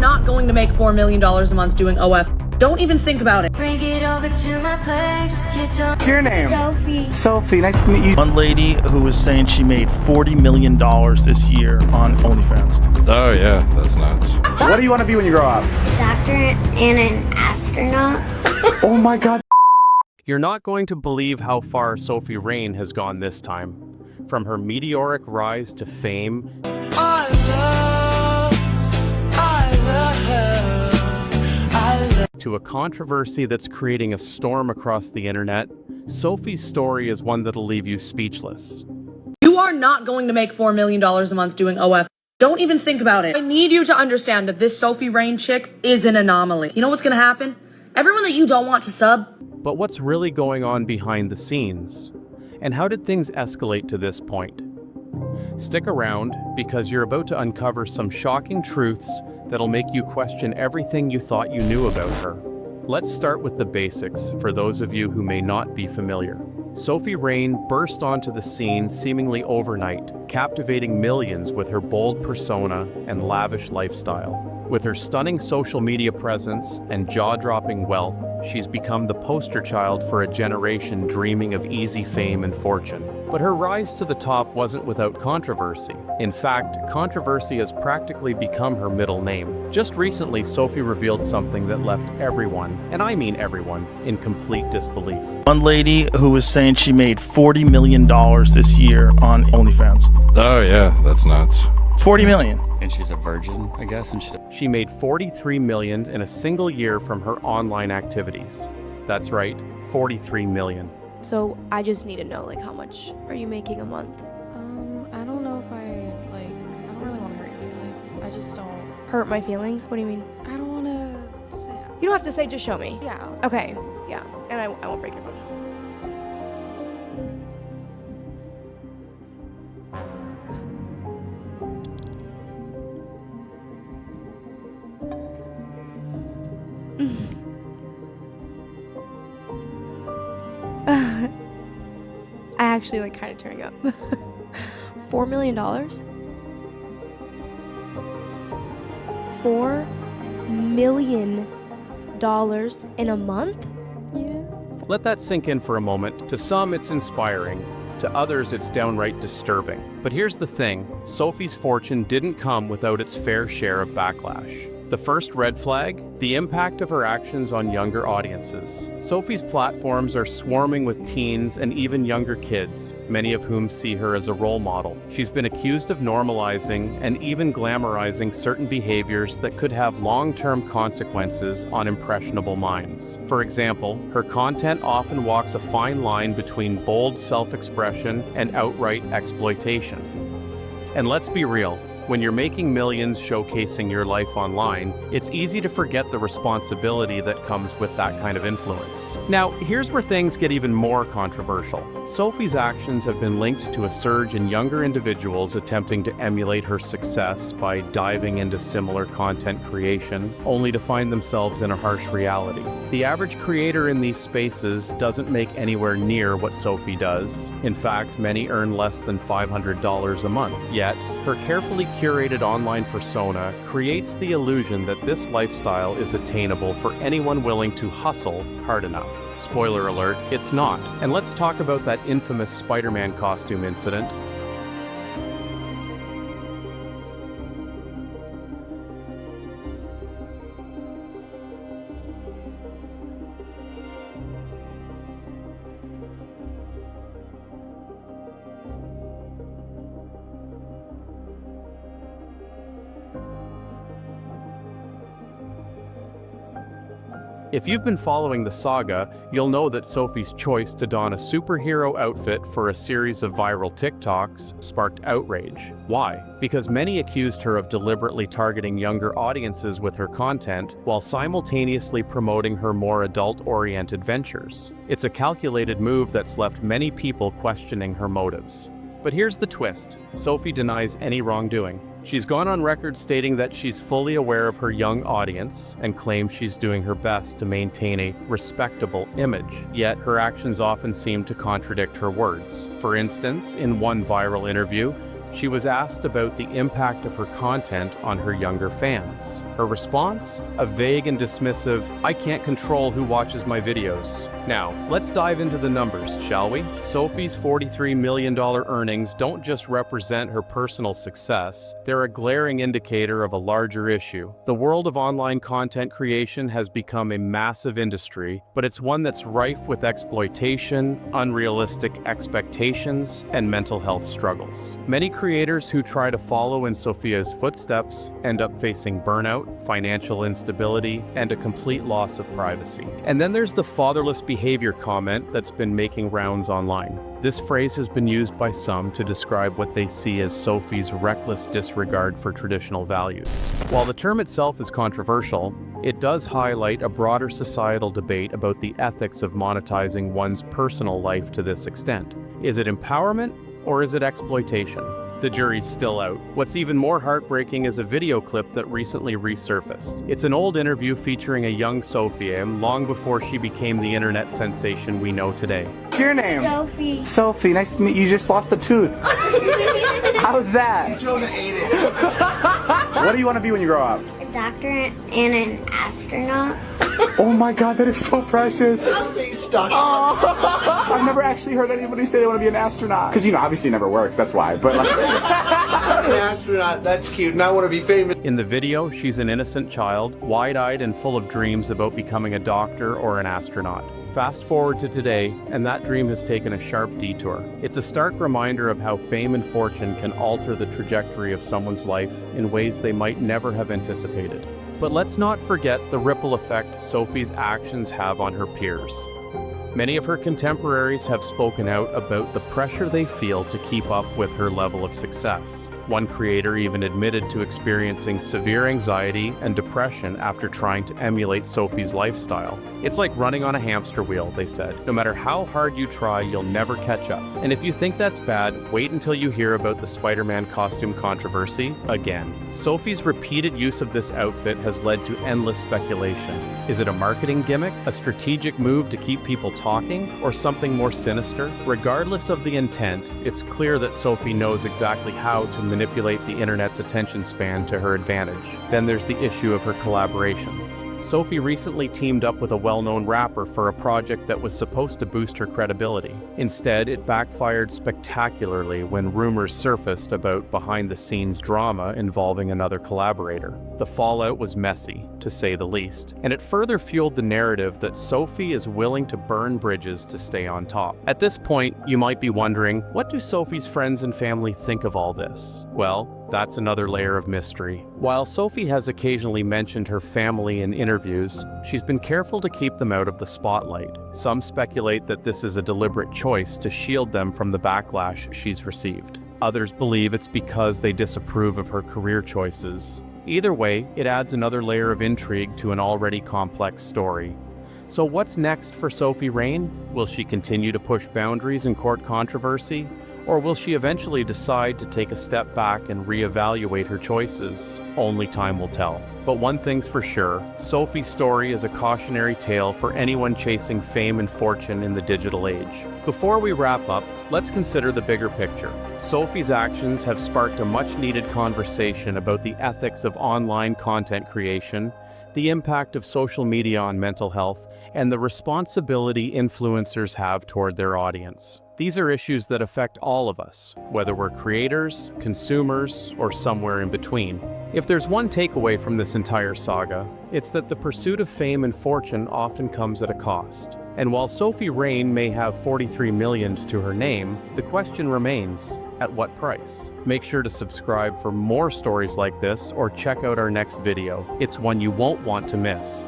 not going to make $4 million a month doing OF. Don't even think about it. Bring it over to my place. What's your name? Sophie. Sophie, nice to meet you. One lady who was saying she made $40 million this year on OnlyFans. Oh yeah, that's nuts. What do you want to be when you grow up? Doctor and an astronaut. Oh my god. You're not going to believe how far Sofie Rain has gone this time. From her meteoric rise to fame, to a controversy that's creating a storm across the internet, Sofie's story is one that'll leave you speechless. You are not going to make $4 million a month doing OF. Don't even think about it. I need you to understand that this Sofie Rain chick is an anomaly. You know what's gonna happen? Everyone that you don't want to sub. But what's really going on behind the scenes? And how did things escalate to this point? Stick around, because you're about to uncover some shocking truths that'll make you question everything you thought you knew about her. Let's start with the basics, for those of you who may not be familiar. Sofie Rain burst onto the scene seemingly overnight, captivating millions with her bold persona and lavish lifestyle. With her stunning social media presence and jaw-dropping wealth, she's become the poster child for a generation dreaming of easy fame and fortune. But her rise to the top wasn't without controversy. In fact, controversy has practically become her middle name. Just recently, Sofie revealed something that left everyone, and I mean everyone, in complete disbelief. One lady who was saying she made $40 million this year on OnlyFans. Oh yeah, that's nuts. 40 million. And she's a virgin, I guess, and She made $43 million in a single year from her online activities. That's right, $43 million. So I just need to know, like, how much are you making a month? I don't know if I don't really want to hurt your feelings. I just don't. Hurt my feelings? What do you mean? I don't want to say. You don't have to say, just show me. Yeah. Okay, yeah, and I won't break your phone. I actually like kind of tearing up. $4 million? $4 million in a month? Yeah. Let that sink in for a moment. To some, it's inspiring. To others, it's downright disturbing. But here's the thing, Sofie's fortune didn't come without its fair share of backlash. The first red flag, the impact of her actions on younger audiences. Sofie's platforms are swarming with teens and even younger kids, many of whom see her as a role model. She's been accused of normalizing and even glamorizing certain behaviors that could have long-term consequences on impressionable minds. For example, her content often walks a fine line between bold self-expression and outright exploitation. And let's be real, when you're making millions showcasing your life online, it's easy to forget the responsibility that comes with that kind of influence. Now, here's where things get even more controversial. Sofie's actions have been linked to a surge in younger individuals attempting to emulate her success by diving into similar content creation, only to find themselves in a harsh reality. The average creator in these spaces doesn't make anywhere near what Sofie does. In fact, many earn less than $500 a month. Yet, her carefully curated online persona creates the illusion that this lifestyle is attainable for anyone willing to hustle hard enough. Spoiler alert, it's not. And let's talk about that infamous Spider-Man costume incident. If you've been following the saga, you'll know that Sofie's choice to don a superhero outfit for a series of viral TikToks sparked outrage. Why? Because many accused her of deliberately targeting younger audiences with her content, while simultaneously promoting her more adult-oriented ventures. It's a calculated move that's left many people questioning her motives. But here's the twist. Sofie denies any wrongdoing. She's gone on record stating that she's fully aware of her young audience and claims she's doing her best to maintain a respectable image. Yet her actions often seem to contradict her words. For instance, in one viral interview, She was asked about the impact of her content on her younger fans. Her response? A vague and dismissive, "I can't control who watches my videos." Now, let's dive into the numbers, shall we? Sofie's $43 million earnings don't just represent her personal success, they're a glaring indicator of a larger issue. The world of online content creation has become a massive industry, but it's one that's rife with exploitation, unrealistic expectations, and mental health struggles. Many creators who try to follow in Sofia's footsteps end up facing burnout, financial instability, and a complete loss of privacy. And then there's the fatherless behavior comment that's been making rounds online. This phrase has been used by some to describe what they see as Sofie's reckless disregard for traditional values. While the term itself is controversial, it does highlight a broader societal debate about the ethics of monetizing one's personal life to this extent. Is it empowerment or is it exploitation? The jury's still out. What's even more heartbreaking is a video clip that recently resurfaced. It's an old interview featuring a young Sofie long before she became the internet sensation we know today. What's your name? Sophie. Sophie, nice to meet you. You just lost a tooth. How's that? Jonah ate it. What do you want to be when you grow up? A doctor and an astronaut. Oh my god, that is so precious. Stuck. I've never actually heard anybody say they want to be an astronaut. Because, obviously it never works, that's why. But like... An astronaut, that's cute, and I want to be famous. In the video, she's an innocent child, wide-eyed and full of dreams about becoming a doctor or an astronaut. Fast forward to today, and that dream has taken a sharp detour. It's a stark reminder of how fame and fortune can alter the trajectory of someone's life in ways they might never have anticipated. But let's not forget the ripple effect Sofie's actions have on her peers. Many of her contemporaries have spoken out about the pressure they feel to keep up with her level of success. One creator even admitted to experiencing severe anxiety and depression after trying to emulate Sofie's lifestyle. It's like running on a hamster wheel, they said. No matter how hard you try, you'll never catch up. And if you think that's bad, wait until you hear about the Spider-Man costume controversy again. Sofie's repeated use of this outfit has led to endless speculation. Is it a marketing gimmick, a strategic move to keep people talking, or something more sinister? Regardless of the intent, it's clear that Sofie knows exactly how to manipulate the internet's attention span to her advantage. Then there's the issue of her collaborations. Sofie recently teamed up with a well-known rapper for a project that was supposed to boost her credibility. Instead, it backfired spectacularly when rumors surfaced about behind-the-scenes drama involving another collaborator. The fallout was messy, to say the least, and it further fueled the narrative that Sofie is willing to burn bridges to stay on top. At this point, you might be wondering, what do Sofie's friends and family think of all this? Well, that's another layer of mystery. While Sofie has occasionally mentioned her family in interviews, she's been careful to keep them out of the spotlight. Some speculate that this is a deliberate choice to shield them from the backlash she's received. Others believe it's because they disapprove of her career choices. Either way, it adds another layer of intrigue to an already complex story. So what's next for Sofie Rayne? Will she continue to push boundaries and court controversy? Or will she eventually decide to take a step back and reevaluate her choices? Only time will tell. But one thing's for sure, Sofie's story is a cautionary tale for anyone chasing fame and fortune in the digital age. Before we wrap up, let's consider the bigger picture. Sofie's actions have sparked a much-needed conversation about the ethics of online content creation, the impact of social media on mental health, and the responsibility influencers have toward their audience. These are issues that affect all of us, whether we're creators, consumers, or somewhere in between. If there's one takeaway from this entire saga, it's that the pursuit of fame and fortune often comes at a cost. And while Sofie Rayne may have 43 million to her name, the question remains, at what price? Make sure to subscribe for more stories like this or check out our next video. It's one you won't want to miss.